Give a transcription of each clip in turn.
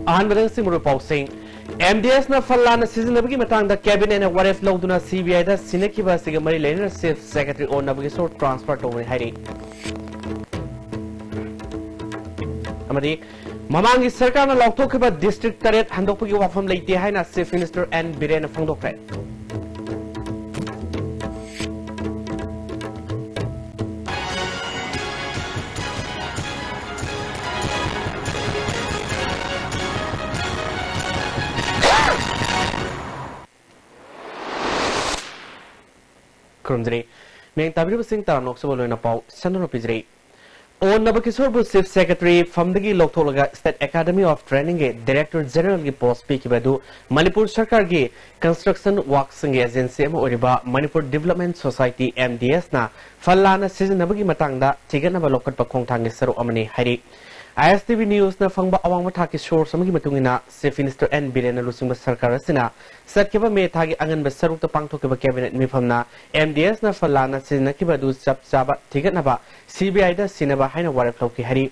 Ahmad Simuru Pausing MDS na Falana season of Gimatanga cabinet and what if Loduna CBI that Sinekiva Sigamari Lane Chief Secretary on Navigator transfer to Hari Amadi Mamangi Sarkana Lautokiba District Taret Handopuki Wafam Lake Dihana Chief Minister and Birena Fondokre. Kurumdri, Meng Tabri Singh Taranok Solo Pau, Sandro Pizri. On Nabakisor Chief Secretary from the Lokolaga State Academy of Training, Director General Post Pikibadu, Manipur Sarkar Ge, Construction Works Agency Oriba, Manipur Development Society MDS na, Falana Season Nabagi Matanga, Tiganaba Lokat Pakong Tangisaro Amani Hari. ISTV News na Fangba Awang Mataki Shore Samagi Matungina, Chief Minister and Birena Lusumba Sarkarasina, Satkeva Metagi Angan Basaru the Pangtokiba Cabinet Mifamna, MDS na Falana Sinakibadu Saba Tiganaba, CBI da Sinaba Haina Warep Loki Hari,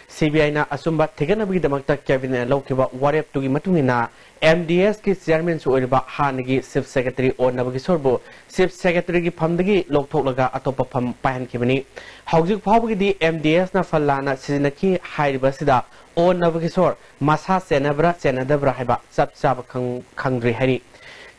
CBI na Asumba Tiganabi the Makta Cabinet Lokiba Warep Tugi Matungina, MDS ki Chairman Suoriba Hanagi, Chief Secretary or Nabagisorbo, Chief Secretary Pamdagi Lokolaga Atopa Pam Pahan Kibani. Housing Power di MDS na Falana Sinaki High Basida or Navagisor, Masa Senabra, Senadabra Heba, Sab Kangri Hari.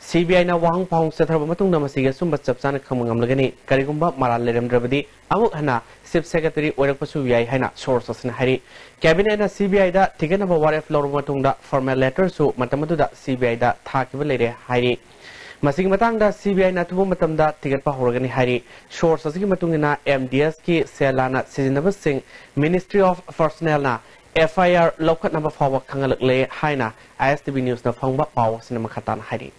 CBI na Wang Pong Satramatung Namasiga Sumba Sapsana Kamangam Lagani, Karigumba, Maralerem Dravadi, Amukana, Chief Secretary Orapasu Hana, sources in Hari. Cabinet na CBI da Tiganaba Waref Lormatunda, formal letters so Matamadu da CBI da Takivalere Hari. Masing matangda CBI na tubo matamda tigat pa horagani hari source asigi matungina MDS ki selana seasonable sing Ministry of Personnel na FIR lokat number forward kangalak le haina ISTV News na phangba paw sinama khatan hari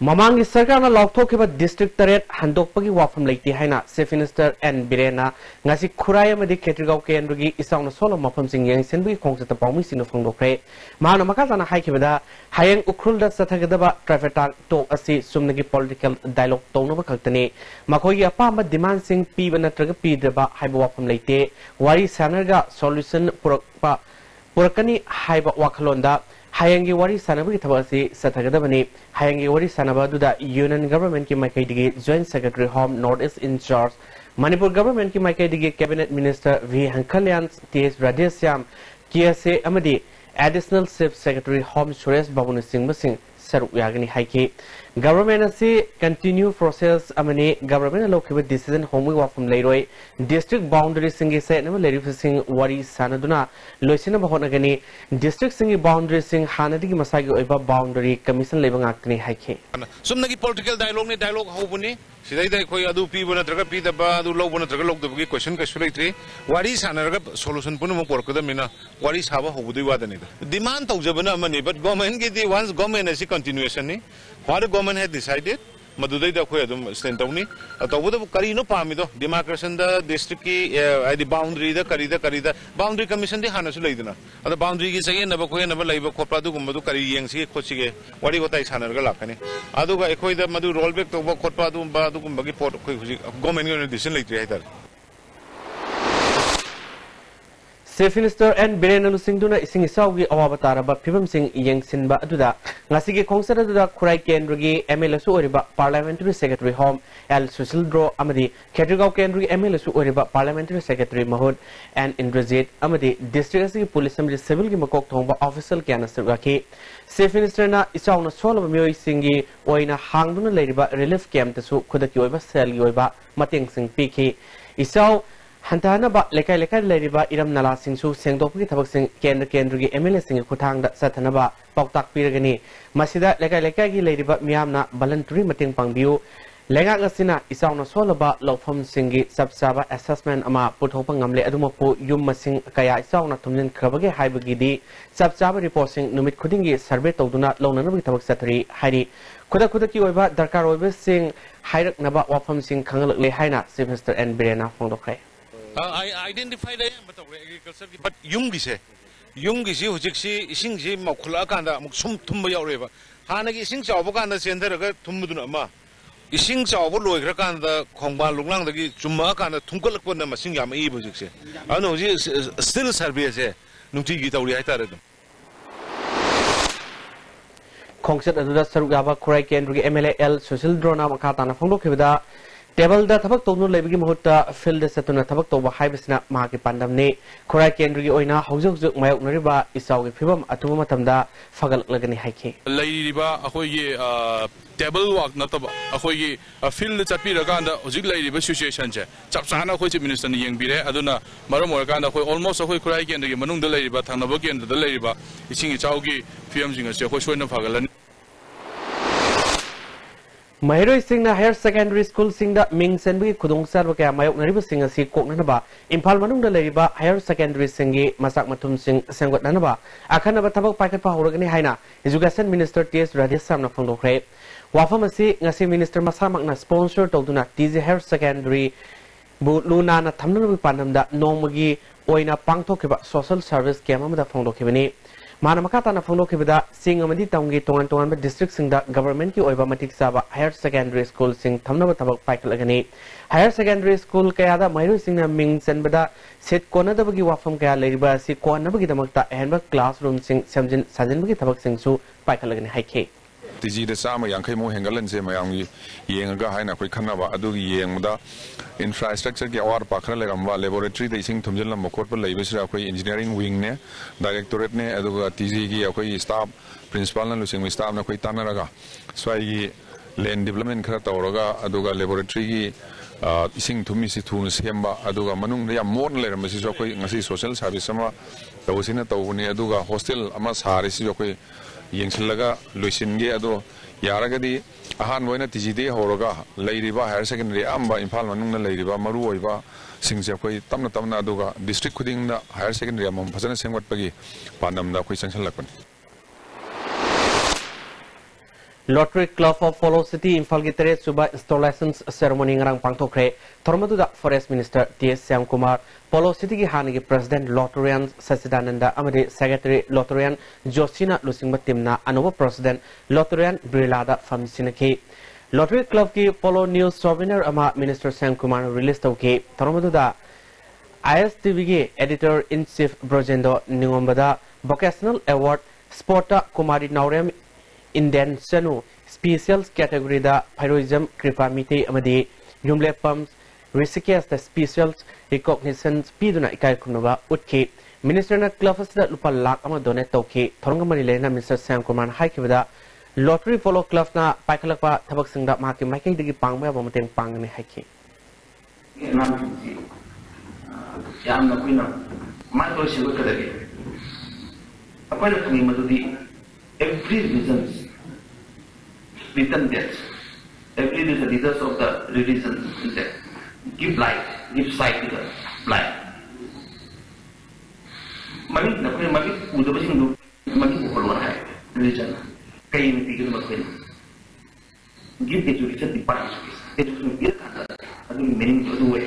Mamangi Sarkar na Loktokiba District Taret Handokpagi Wafam Lake Haina, Chief Minister and Birena, Nasi Kuraya Madi Ketrigau Kenrugi, Isang Solo Mapam Sing Yang Senbi Kongsa the Pomis in the Fongokre, Mana Makazana Haikibada, Hayang Ukrulda Satagadaba, Trafetak to Asi Sumnagi political dialogue Tonova Kaltane, Makoya Pama demand sing Piva Tragapi deba Haiba Lake, Wari Sanaga solution Purakani Haiba Wakalonda. Hayangi Wari Sanabi Tabasi Satagadabani, Hayangi Wari Sanaba da Union Government ki Maikaidigi, Joint Secretary Home Northeast in charge, Manipur Government ki Maikaidigi Cabinet Minister V. Hankalyan T.S. Radhesyam, KSA Amadi, Additional Chief Secretary Home Suresh Babuni Singh Basing, Saru Yagani Haiki. Government si continue process amani government located decision home from Leroy district boundary singi set number lady sing wari sanaduna loisina bahonagani district singi boundary sing hanadi masagi oiba boundary commission lebang akni haike sumnagi political dialogue hobuni sidai dai koi adu pi bona traga pi daba adu log bona traga log daba question ka sulaitri wari sanaraga solution punu mo korkoda mina wari saba hobudui wadani demand taujabana amani but government gi once government is continuation ni what the government had decided, Madudai da Koyadum Stentoni, at the Wood of Carino Pamido, demarcation the district at the boundary, the Carida, boundary commission, the Hanas Ladina. And the boundary is again never Koya never labor Copadu, Madukari, and see Kochige, what is Hanagalakani. Aduga Equa the Madu rollback to Copadu, Badu, Bagiport, government decision. Chief Minister and Birena Lusingduna ising isawgi awabatara ba Pibam Singh Yang Sinba Aduda, Nasigi Kongsara Duda Kurai Kendrugi, MLSU Oriba, Parliamentary Secretary Home, El Susildro Amadi, Ketrigau Kendrugi, MLSU Oriba, Parliamentary Secretary Mahud, and Indrazit Amadi, District Police Assembly Civil Gimakok Tomba Official Kanasturaki. Chief Minister na isaw na solo Mioy Singi, Oina Hangduna Ladiba, Relief Camp Tasu, Kudatioiba, Sel Yoiba, Mating Sing Piki, Isaw. Hantana ba lekai leriba iram nala singsu sengdokpi thabak sing kendra gi MLA sing khutang da sathana ba poktak piragani masida lekai gi leriba miyamna voluntary mating pangbiu lenga gasina isauna solaba lofam singi sabsaba assessment ama puthopang ngamle adumapu yum masing kaya isauna thumjin khabage haibagi di sabsaba reporting numit khudingi survey tawduna lawnana bi thabak satri hari khuda ki oiba darkar oiba sing hairak naba wafam sing khangalak le haina Chief Minister and Birena fongdokre I identified agriculture, but Yungise, Hujiksi, Isingsi, Makulakanda, Muksum Tumba Yoreva, Hanagi sings Avoganda Center, Tumudunama, Isings Avoloikanda, Kongba Lulang, the Jumaka, and Tunkalakuna Masingam Ebusix. I know, still Serbia, नुंगची तौरी हाइतारे दम खोंगसेट अदुदा सरुक याबा खुराई केंद्र के MLA L सुशील द्रोना मखा ताना फोंदोखिबदा table दा थबक तोनु लेबगी महूता field सेतुना थबक तोबा हाइबसना माके पांडमने खुराई केंद्र की ओइना हौजक मायोकनरिबा इसाउगे फिबम अतुबा मतमदा फगलगनी हाइखे लैरिबा अखोइगे टेबल वर्क नतबा अखोइगे फील्ड चपिरकांदा होजिक लैरिबा सिचुएशन छे चपचाना अखोइ चीफ मिनिस्टर ने यंगबिरे अदुना मरम ओरकांदा अखोइ ऑलमोस्ट अखोइ खुराई केंद्र के मनुंग द लैरिबा थांगनबा केंद्र द लैरिबा इसिंग इचाउगी फियम जिंग से अखोइ सोइना फगलन Mahiroi Singh Higher Secondary School Singh da Ming Senbi Kudung Sarva kaya mayok nariba Singh si koknanaba Impal manung da leriba Higher Secondary Singh masak matum Singh senggot nanaba akanaba tabak paket pa horogani haina Education Minister T.S. Radhesam na phongdokre wafam asi ngasi Minister masamak na sponsor tawduna TZ Higher Secondary bu luna na thamnang pandamda nongmagi oina pangthokiba social service kema da phongdokibani Manamakata na phongdokibada Singh amadi tawngi tongan tongan district Singh da government ki oiba matik saba Higher Secondary School Singh thamnaba tabak paikalagani Higher Secondary School kaya da Mahiroi Singh na Ming Senbada set konadabagi wafam kaya leriba si konabagi damakta ehenba classroom Singh samjin sajinbagi tabak Singh su paikalagani haike TG the Sama Yankai Mo Hengalan se Mayangi Yenga Haina Kanava Adu Yengda infrastructure ki or Pakra Leramba laboratory the Sing Tumjala Mokorpa Labisra engineering wing ne directorate ne Adu TG ki staff principal and Lucing staff Nakoi Tanaraga Swai land development Kratauraga Aduga laboratory Sing Tumisi Tunis Hemba Aduga Manung Ria Morn Leramasis Nasi social service sama Tawsina Tawuni Aduga hostel Amas Haris Yokoi Yengsilaga Luisinge Ado Yaragadi Ahan Wena TGD Horoga Ladiba Higher Secondary Amba Impal Manuna Ladiba Maruiba Singapore Tamna Tamna Aduga District Kuding the Higher Secondary Among Pasana Sengwat Pagi Panam da Quisan Lapan Lottery Club of Follow City Infal Gitere Suba Installations Ceremony ngarang pangtokre Tormadu da Forest Minister T.S. Syam Kumar Polo City ki hanigi President Lotterian Sasidananda amade Secretary Lotterian Josina Lusingba Timna Anova President Lotterian Brilada Famsinaki Lottery Club ki Polo News Souvenir ama Minister Syam Kumar release tawke Tormadu da ISTV ki Editor in Chief Brojendo Ningombada Vocational Award Sporta Kumari Naurem Indian Sanu Specials Category da Heroism Kripa Mite amade Yumle Pumps Risikas the Specials Recognition Piduna Ikai Kunova Utke Minister na Club da Lupa Lak ama donate tawke Thoranga Manilena Mr. Sam Kuman Haikivada Lottery Follow Club na Paikalakpa Tabak Singda Maki Maki Digi Pangba Bomating Pangani Haiki Yam na Queen Michael Shilukadagi Apart from Madudi every reasons written there. Every reason, leaders of the religion is there. Give light, give sight to the blind. Mani, nakoy mani udah basing du, mani ukolwan hai religion. Kaya ini tiga nakoy. Give education di parang education dia kan ada meaning dua.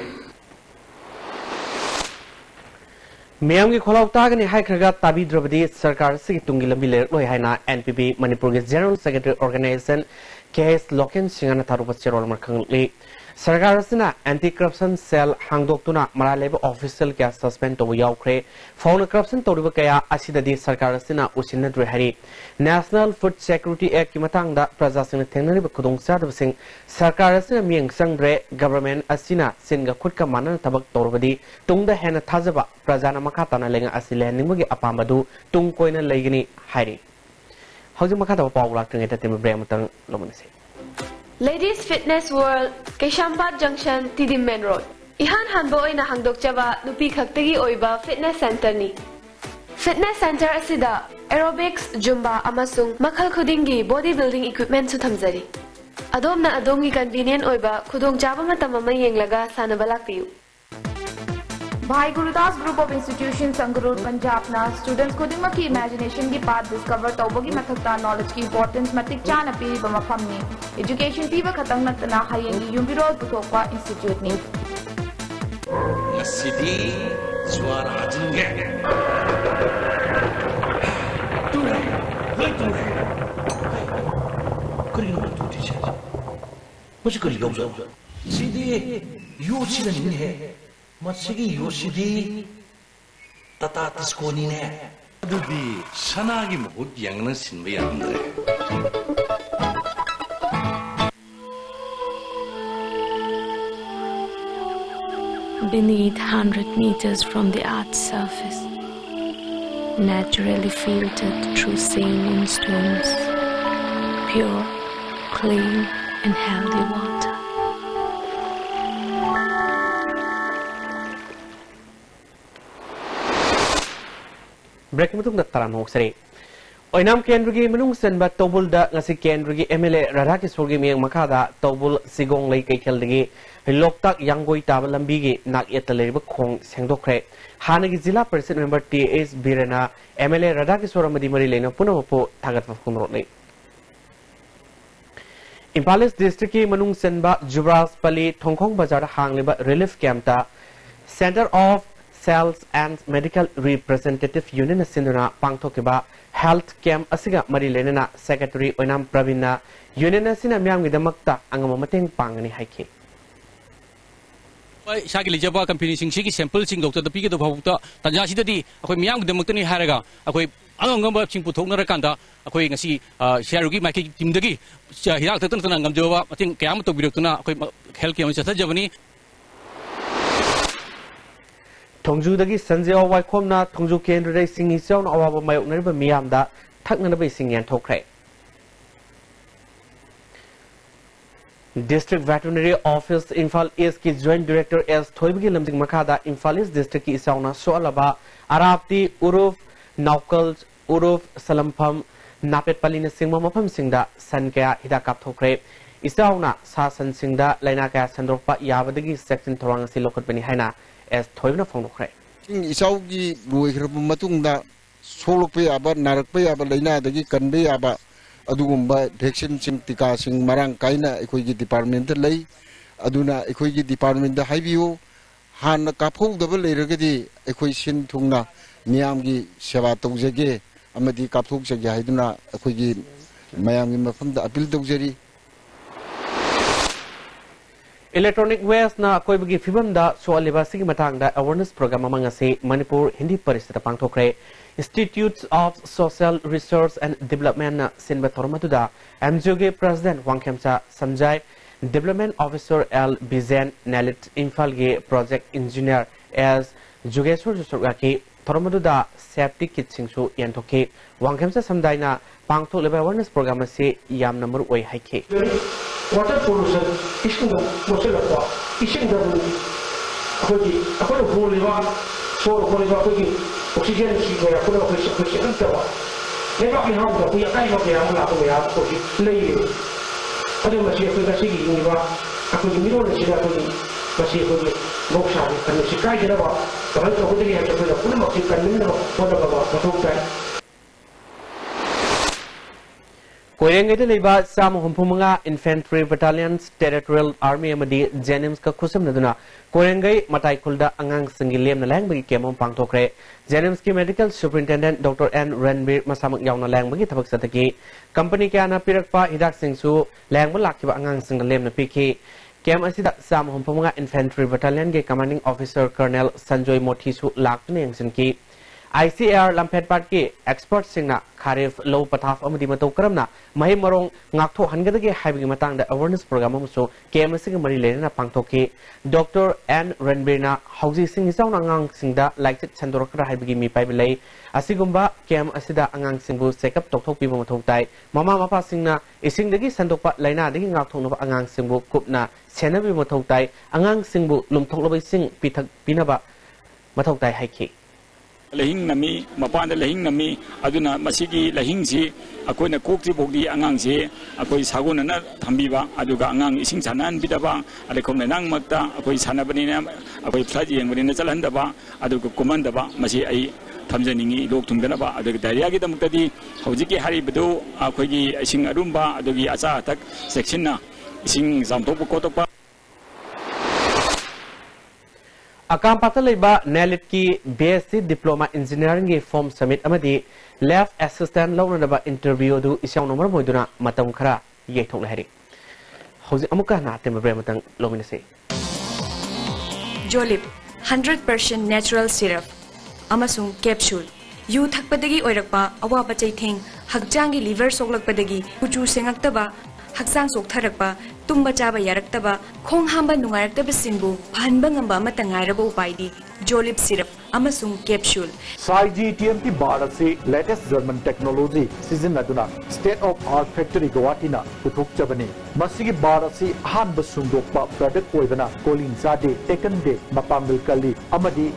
Miyam ki kholaw tagani hai khraga tabi drabadi sarkar se tungi lambi ler loi haina NPP Manipur ke General Secretary Organization KS Loken Singana Tharupa Cherol Markhangli Sarkar sina anti corruption cell hangdoktuna maraleba official kya suspend to yaukre phone corruption tawriba kaya asidadi sarkar sina usinna drehari National Food Security Act ki matangda praja sing thengnari ba khudong sadab sing sarkar sina miyang sangre government asina singa khudka manan tabak tawribadi tungda hena thajaba prajana makatana lenga asile ningmagi apamadu tung koina leigini hairi hauji makata paw lak tringa tatim brem tang lomanase Ladies Fitness World Keshambat Junction Tidim Main Road Ihan hanbo oina hangdok chaba nupi khaktagi oiba fitness center ni Fitness center asida aerobics zumba amasung makhal khudingi bodybuilding equipment su thamjari adomna adongi convenient oiba khudong chaba matam ama yenglaga sanaba lakpiu Bhai Gurudas Group of Institutions Sangrur Punjab na students khudima ki imagination ki path discover tawbagi mathakta knowledge ki importance matik chana piri ba mafam ni education piba khatang natna hayengi yumbiro puthokpa institute ni City swara hajinge ture kuri no tu teacher much kuri go city yo chida ni hai Masigi Yoshidi Tata Tisconi ne. Adudi Sanagi Mahut Yangness in Viandre. Beneath 100 meters from the Earth's surface, naturally filtered through saline stones, pure, clean, and healthy water. Breaking the Taran Hoxere. Oinam Kendrigi Manungsen but Tobulda Nasi Kendrigi MLA Radaki Sorgimi Makada, Tobul Sigong Lake Keldigi, Loktak Yangoi Tabalambigi, Nak Yetaleba Kong Sengdokre, Hanagi Zilla President Member T.S. Birena, MLA Radaki Soramadi Marilena Punapo, Tagat of Kumrotli. Impalis District Manungsen ba Jubras Pali, Tongkong Bazar Hangliba Relief Camta, Center of Sales and Medical Representative Union Sinduna Pangtokiba Health Camp Asiga Marilena Secretary Onam Pravina Union Sina Miam with the Makta Angamating Pangani Hike. Shagili Java company sing sample sing doctor the Pika of Hota, Tajashidi, a Miam the Mutani Haraga, a quick number of Chimputona Kanda, a quick see Sharugi Maki Timdagi, Hirakatan and Gamjova, I think Kamato Birutuna, Health Camp Javani. Tongju dagi Sanjay Waikomna, Tongju Kendra Racing is on our my never Miamda, Takana Basing and Tokre. District Veterinary Office Infal East Joint Director as Toybi Lamding Makada, Infalis District Isauna, Soalaba, Arabti, Uruf, Naukals, Uruf, Salampam, Napet Palina Singma Mapam Singda, Sankaya, Hidakap Tokre, Isauna, Sasan Singda, Lainaka, Sandropa, Yavadagi, Section Torangasi Local Benihana. As Toyna Fonokre. Isaugi, Matunda, Solopay about Narakpay about Lena, the Gikanbe about Adumba, Dection Tika Sing Marang Kaina, Equigi Department Lay, Aduna, Equigi Department the Hivio, Han Kapo, the Valeragadi, Equation Tuna, Niamgi, Shavato Zage, Amadi Kapu Zagahiduna, Equigi, Miami from the Appeal Dogeri. Electronic waste na koi bagi fibam da soal libasi matang da awareness program amang ase Manipur Hindi Parishita Pangtokre Institutes of Social Research and Development na sinba tormatu da MJOG President Wang Kemcha Samjai Development Officer L Bizen Nalit Infal ge Project Engineer as Jugesur Jusuraki tormatu da safety kit singsu yantoke Wang Kemcha Samjai na Pangtok leba awareness program ase yam number oi haike. Water pollution, isn't the Mosilla, isn't the Holiva, so Holiva, oxygen, full of oxygen. Never be home, we are kind of the Amla, we are lady. I don't know if you are seeing Niva, I could be on the Shirapoli, but she could Moksha, and the Shikai about the rest of the day, I took the full of oxygen, what about the whole time. Koyang Leba Sam Humpumanga Infantry Battalions Territorial Army Amadi Jenims Kakusam Naduna Koyangai Matai Kulda Angang Singiliam Langbagi Kemon Pangtokre Jenims ki Medical Superintendent Dr. N. Ranbir Masamak Yauna Langbagi Tabak Sataki Company Kana Pirakpa Hidak Singsu Langbalaki Angang Singiliam Napiki Kem Asida Sam Humpumanga Infantry Battalion Ge Commanding Officer Colonel Sanjoy Motisu Lakni Sinki ICR Lampet Parki expert singna Kharif low pataf amadi mato karamna mahi marong ngakto hangadagi haibigi matang da awareness program amso KMSing mari lena pangtoki Dr. N. Ranbirna hauji sing isaw na ngang singda like chandorokra haibigi mi paibilay asigumba KM asida angang singbu sekap toktok pibo matoktai mama mapa singna isingdagi sandokpa laina dagi ngakto no angang singbu kupna senabi matoktai angang singbu lumtoklobai sing pitak pinaba matoktai haiki Lahing nami, mapanda lahing nami, aduna masigi lahing si, ako na kukti bogdi angang si, ako sagun na tambiba, aduga angang ising sanan bidaba, adakong nanang magta, ako sana ba nina, ako flaji yang ba jalan daba, aduga kumanda ba, masi ay tamjaningi doktum gana ba, aduga dariya kita magtadi, hawjiki hari bedo, ako ising arumba, adugi asa atak section na, ising zamtok kotok pa. Akam Pataleba Nalit ki BSc Diploma Engineering ge Form Summit Amadi Left Assistant Lawnaba interview du isang number moiduna matam khara ye thok lahari Hozi amuka na tem matang lominase Jolip 100% natural syrup amasung capsule yu thakpadagi oirakpa awaba chaitheng hakjangi liver soklakpadagi kuchu sengaktaba haksang soktharakpa tumba chaba yaraktaba khong hamba nungaraktaba singbu phanba ngamba amata ngairaba upaidi jolip syrup amasung capsule Saiji TMT bar ase latest German technology season aduna state of art factory Guwahati na puthok chabani masigi bar ase ahanba sungdokpa product oibana colin zade taken day mapambil kali amadi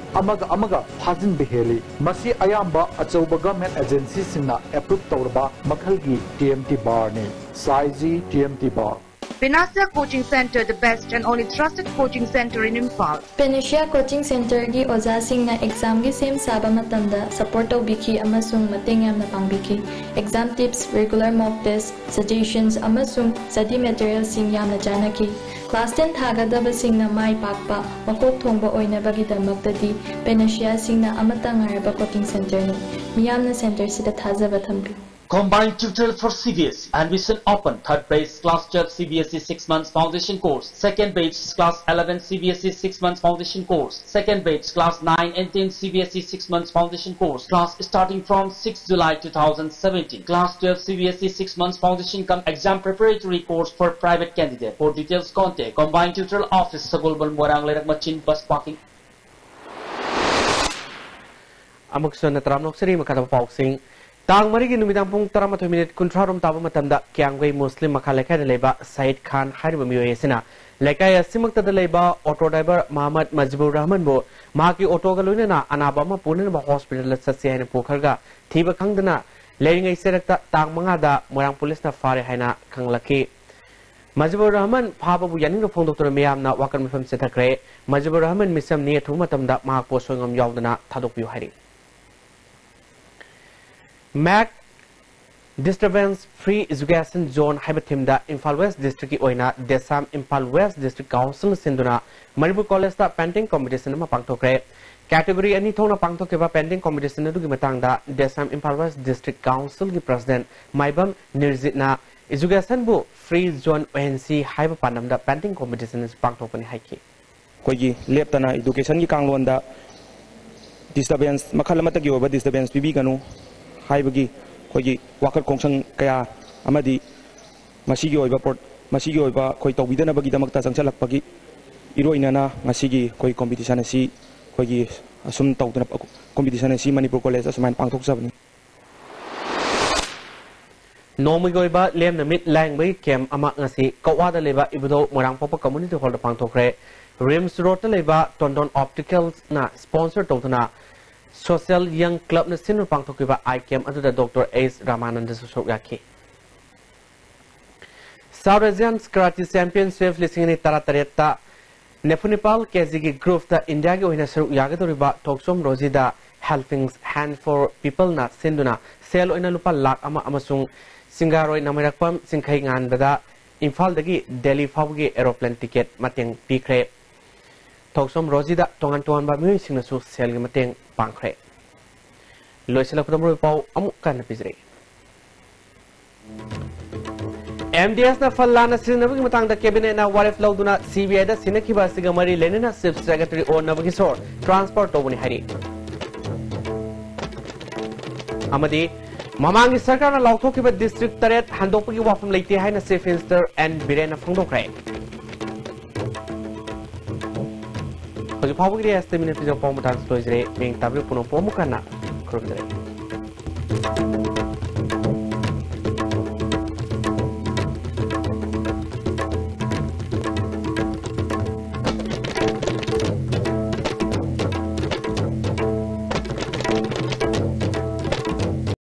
amaga phajin beheli masi ayamba achauba government agency singna approve tawrba makhalgi TMT bar ne Saiji TMT bar Panacea Coaching Center, the best and only trusted coaching center in Impal. Panacea Coaching Center gi oza singna exam gi sem saba matamda support tawbiki amasung mateng yamna pangbiki. Exam tips, regular mock tests, suggestions amasung study materials sing yamna janaki. Class 10 thagadaba singna mai pakpa makok thongba oinabagi damaktadi Panacea singna amatang araba coaching center ni. Miyamna center sida thazaba thambi. Combined tutorial for CBSE. Admission open. Third batch class 12 CBSE 6 months foundation course. Second batch class 11 CBSE 6 months foundation course. Second batch class 9 and 10 CBSE 6 months foundation course. Class starting from 6 July 2017. Class 12 CBSE 6 months foundation come exam preparatory course for private candidate. For details contact Combined Tutorial Office Sagolban Morang Lerak Machin Bus Parking. Amuk sunna tramnok seri makata pauksing Tang marigi numidang pung 13 minute kuntrarom taba matamda kyangwei Muslim makhalekha da leba Said Khan hariba miyoy sina lekay simakta da leba auto driver Muhammad Majbur Rahman bo mahaki auto ga loina na anaba ma punan ba hospital satse haina pokharga thiba khangdana leringai serakta tang manga da morang police na fare haina khanglaki Majbur Rahman phaba bu yaning phong doctor meyam na wakan mifam se thakre Majbur Rahman misam ni thu matamda mahak po soingam yawdana thadok pi hari Mac Disturbance Free Education Zone Haibatimda Impal West District Oina Desam Impal West District Council Sinduna Manipur College da painting competition ma pangthokre category ani thona pangthokeba painting competition adu gi matangda Desam Impal West District Council gi president Maibam Nirzitna Education bu Free Zone ONC haiba panamda painting competition is pangthokani haiki koigi leptana education gi kanglonda disturbance makhalamata gi oba disturbance bibi kanu haibagi koigi wakar kongsang kaya amadi masigi oiba port masigi oiba koi tawbidana bagi damakta changchalakpagi iroinana ngasigi koi competition asi koigi asum tawdana competition asi Manipur College asmain pangthok sabni Nomi goiba lem na mit language kem ama ngasi kawada leba ibudo morang popa community hall da pangthokre Rims Road leba Tondon Opticals na sponsor tawdana Social Young Club na sinu pangthokiba ICAM adu da Dr. S. Ramananda Susogaki. South Asian Karate Championship lisingini taratareta Nepunipal KZG group da India gi oina saru yagadoriba Toksom Rosida Helping Hand for People na sinduna sel oina lupa lakh ama amasung Singaroi namirakpam singkhai ngan bada Imphal dagi Delhi fawgi aeroplane ticket mateng pikre Toksom Rosida tongan ba mi singnasu sel gi mateng pangkre loisela kudamro pau amukan pizre MDS na fallana sinabagi matang da cabinet na warif lauduna CBI da sinakiba sigamari lenina chief secretary o nabakisor transport tobuni hari amadi mamangi sarkar na lauthokiba district taret handopagi wafam leite haina chief minister and birena phongdokre Pagi pagi este minute video pomo tan slow jre meng tabri puno pomo kana krom jre